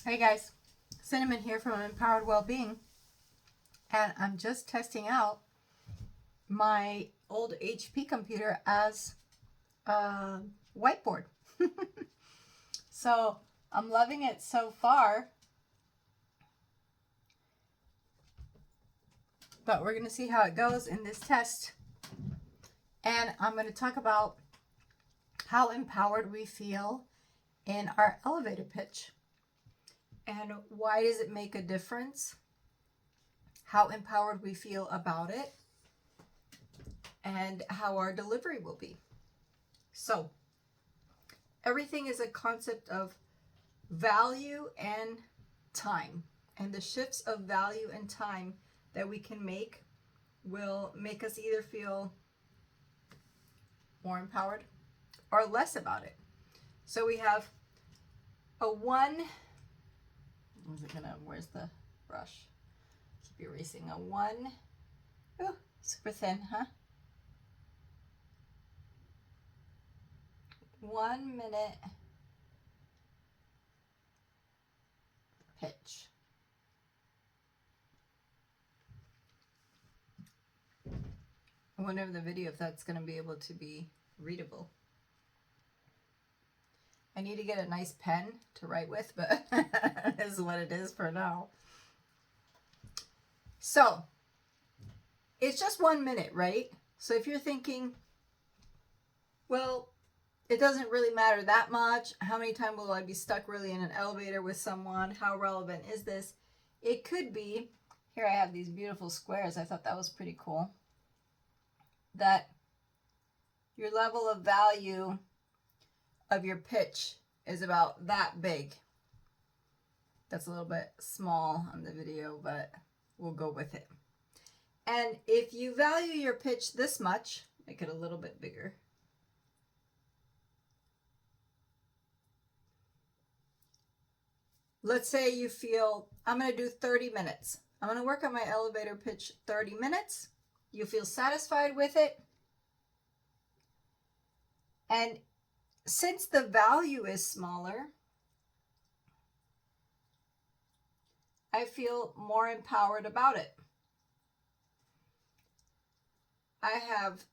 Hey guys, Cinnamon here from Empowered Wellbeing, and I'm just testing out my old HP computer as a whiteboard. So I'm loving it so far, but we're going to see how it goes in this test. And I'm going to talk about how empowered we feel in our elevator pitch and why does it make a difference, how empowered we feel about it, and how our delivery will be. So everything is a concept of value and time. And the shifts of value and time that we can make will make us either feel more empowered or less about it. So we have a one, where's the brush? Keep erasing. A one, oh, super thin, huh? 1 minute pitch. I wonder in the video if that's going to be able to be readable. I need to get a nice pen to write with, but this is what it is for now. So, it's just 1 minute, right? So if you're thinking, well, it doesn't really matter that much. How many times will I be stuck really in an elevator with someone? How relevant is this? It could be, here I have these beautiful squares. I thought that was pretty cool. That your level of value of your pitch is about that big. That's a little bit small on the video, but we'll go with it. And if you value your pitch this much, make it a little bit bigger. Let's say you feel, I'm going to do 30 minutes. I'm going to work on my elevator pitch 30 minutes. You feel satisfied with it. And since the value is smaller, I feel more empowered about it. I have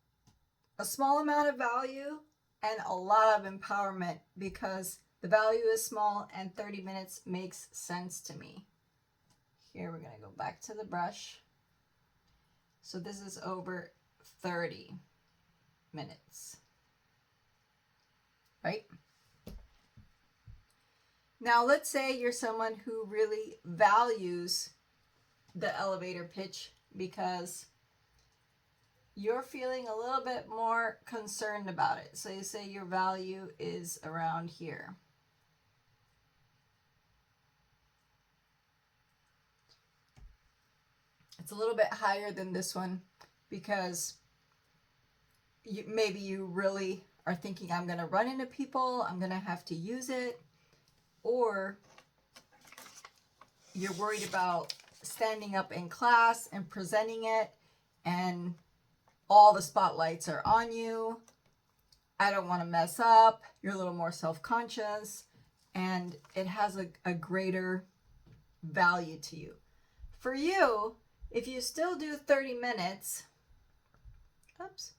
a small amount of value and a lot of empowerment because the value is small and 30 minutes makes sense to me. Here we're going to go back to the brush. So this is over 30 minutes, right? Now let's say you're someone who really values the elevator pitch because you're feeling a little bit more concerned about it. So you say your value is around here. It's a little bit higher than this one because maybe you really are thinking, I'm going to run into people, I'm going to have to use it, or you're worried about standing up in class and presenting it and all the spotlights are on you. I don't want to mess up. You're a little more self-conscious and it has a greater value to you. For you, if you still do 30 minutes, oops,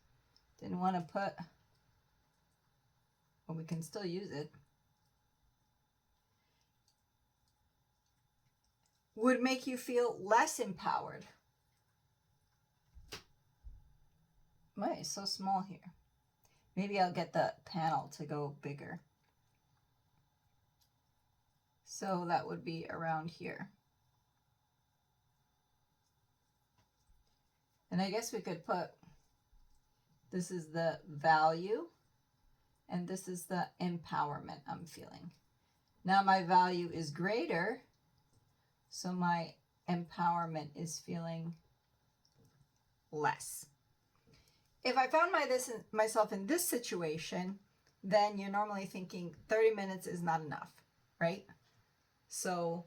didn't want to put, well, we can still use it, would make you feel less empowered. Why it's so small here? Maybe I'll get the panel to go bigger. So that would be around here. And I guess we could put, this is the value, and this is the empowerment I'm feeling. Now my value is greater, so my empowerment is feeling less. If I found myself in this situation, then you're normally thinking 30 minutes is not enough, right? So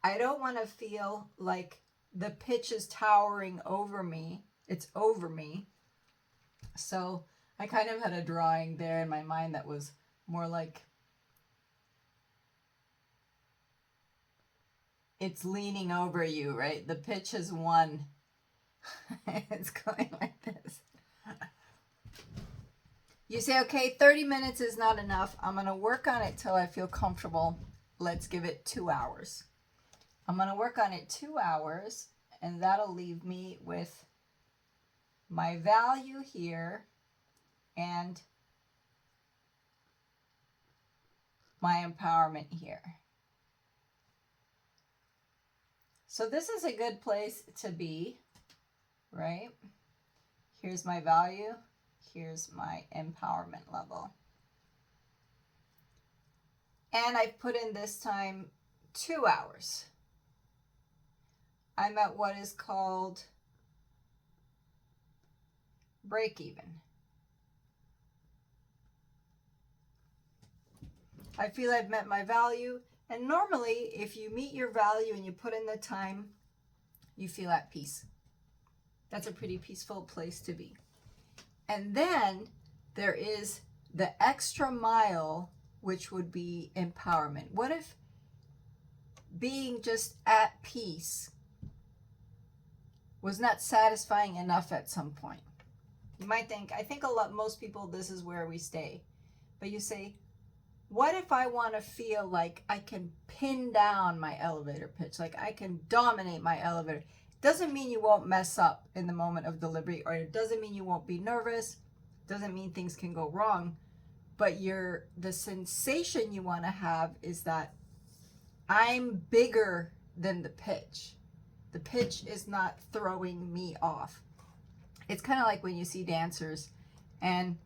I don't want to feel like the pitch is towering over me. It's over me. So I kind of had a drawing there in my mind that was more like it's leaning over you, right? The pitch is one. It's going like this. You say, okay, 30 minutes is not enough. I'm going to work on it till I feel comfortable. Let's give it 2 hours. I'm going to work on it 2 hours, and that'll leave me with my value here and my empowerment here. So this is a good place to be, right? Here's my value. Here's my empowerment level. And I put in this time 2 hours. I'm at what is called break even. I feel I've met my value. And normally, if you meet your value and you put in the time, you feel at peace. That's a pretty peaceful place to be. And then there is the extra mile, which would be empowerment. What if being just at peace was not satisfying enough at some point? You might think, I think most people, this is where we stay. But you say, what if I want to feel like I can pin down my elevator pitch, like I can dominate my elevator? Doesn't mean you won't mess up in the moment of delivery, or it doesn't mean you won't be nervous. Doesn't mean things can go wrong. But the sensation you want to have is that I'm bigger than the pitch. The pitch is not throwing me off. It's kind of like when you see dancers and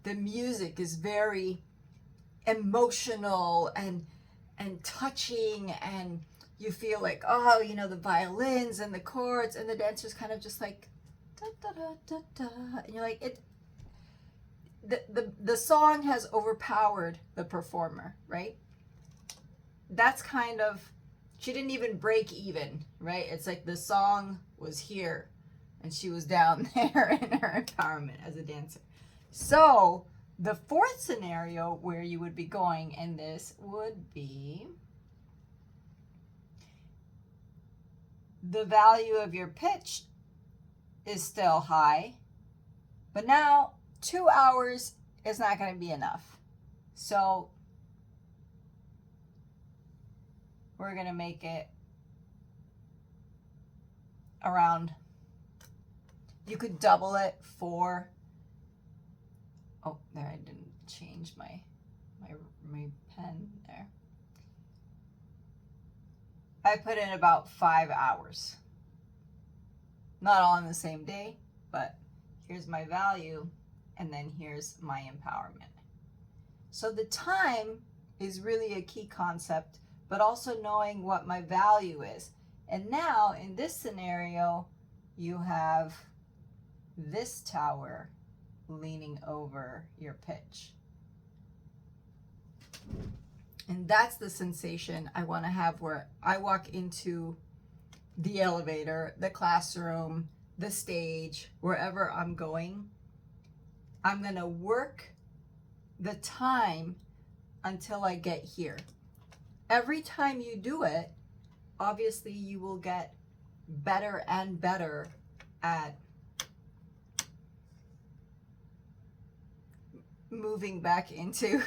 the music is very emotional and touching, and you feel like, oh, you know, the violins and the chords, and the dancer's kind of just like da da da da da, and you're like, the song has overpowered the performer, right? That's kind of, she didn't even break even, right? It's like the song was here and she was down there in her empowerment as a dancer. So the fourth scenario where you would be going in this would be the value of your pitch is still high, but now 2 hours is not going to be enough. So we're going to make it around, you could double it for, oh, there, I didn't change my pen there. I put in about 5 hours. Not all in the same day, but here's my value, and then here's my empowerment. So the time is really a key concept, but also knowing what my value is. And now in this scenario, you have this tower leaning over your pitch. And that's the sensation I want to have where I walk into the elevator, the classroom, the stage, wherever I'm going. I'm going to work the time until I get here. Every time you do it, obviously you will get better and better at moving back into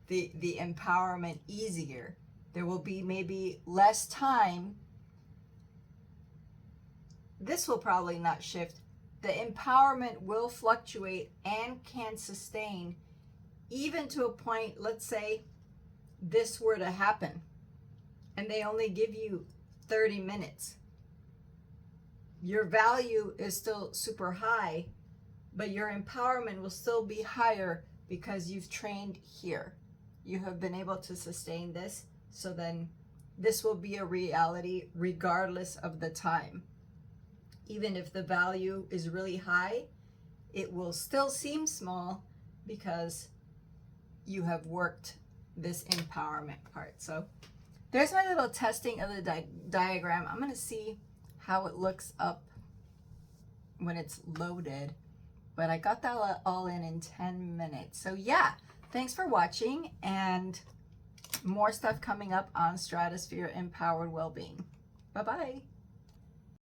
the empowerment easier. There will be maybe less time. This will probably not shift. The empowerment will fluctuate and can sustain even to a point, let's say this were to happen and they only give you 30 minutes. Your value is still super high, but your empowerment will still be higher because you've trained here. You have been able to sustain this, so then this will be a reality regardless of the time. Even if the value is really high, it will still seem small because you have worked this empowerment part. So there's my little testing of the diagram. I'm going to see how it looks up when it's loaded. But I got that all in 10 minutes. So yeah, thanks for watching, and More stuff coming up on Stratosphere Empowered Wellbeing. Bye-bye.